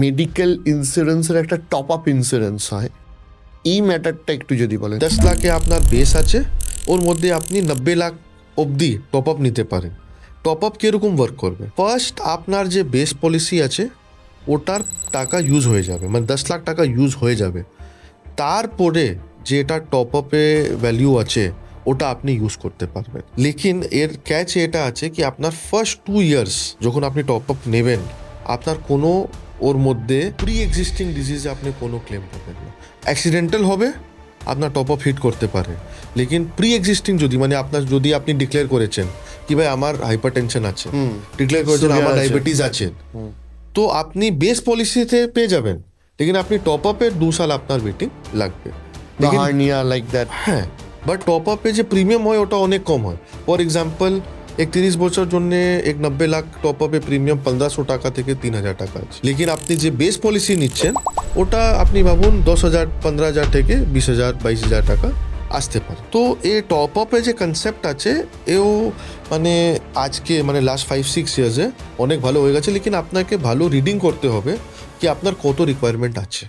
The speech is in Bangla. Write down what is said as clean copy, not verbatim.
মেডিকেল ইন্স্যুরেন্সের একটা টপ আপ ইন্স্যুরেন্স হয়, এই ম্যাটারটা একটু যদি বলেন। 10 লাখে আপনার বেস আছে, ওর মধ্যে আপনি 90 লাখ অবধি টপ আপ নিতে পারেন। টপ আপ কীরকম ওয়ার্ক করবে? ফার্স্ট আপনার যে বেস পলিসি আছে ওটার টাকা ইউজ হয়ে যাবে, মানে 10 লাখ টাকা ইউজ হয়ে যাবে। তারপরে যেটা টপ আপে ভ্যালিউ আছে ওটা আপনি ইউজ করতে পারবেন। লেকিন এর ক্যাচ এটা আছে কি আপনার ফার্স্ট 2 ইয়ার্স যখন আপনি টপ আপ নেবেন, আপনার কোনো ওর মধ্যে প্রি এক্সিস্টিং ডিজিজে আপনি কোনো ক্লেম পাবেন না। অ্যাক্সিডেন্টাল হবে, আপনার টপ আপ হিট করতে পারে। লেকিন প্রি এক্সিস্টিং যদি মানে আপনার যদি আপনি ডিক্লেয়ার করেছেন কি ভাই আমার হাইপার টেনশন আছে, ডিক্লেয়ার করেছেন আমার ডায়াবেটিস আছে, তো আপনি বেস পলিসিতে পেয়ে যাবেন। লেকিন আপনি টপ আপের 2 সাল আপনার ওয়েটিং লাগবে। Hernia like that. হ্যাঁ, বাট টপ আপে যে প্রিমিয়াম হয় ওটা অনেক কম হয়। ফর এক্সাম্পল 31 বছর জন্য 90 লাখ টপ আপে প্রিমিয়াম 1500 টাকা থেকে 3000 টাকা আছে। লেকিন আপনি যে বেস পলিসি নিচ্ছেন ওটা আপনি ভাবুন 10,000 15,000 থেকে 20,000 22,000 টাকা আসতে পারে। তো এই টপ আপে যে কনসেপ্ট আছে এও মানে আজকে মানে লাস্ট 5-6 ইয়ার্সে অনেক ভালো হয়ে গেছে। লেকিন আপনাকে ভালো রিডিং করতে হবে কি আপনার কত রিকোয়ারমেন্ট আছে।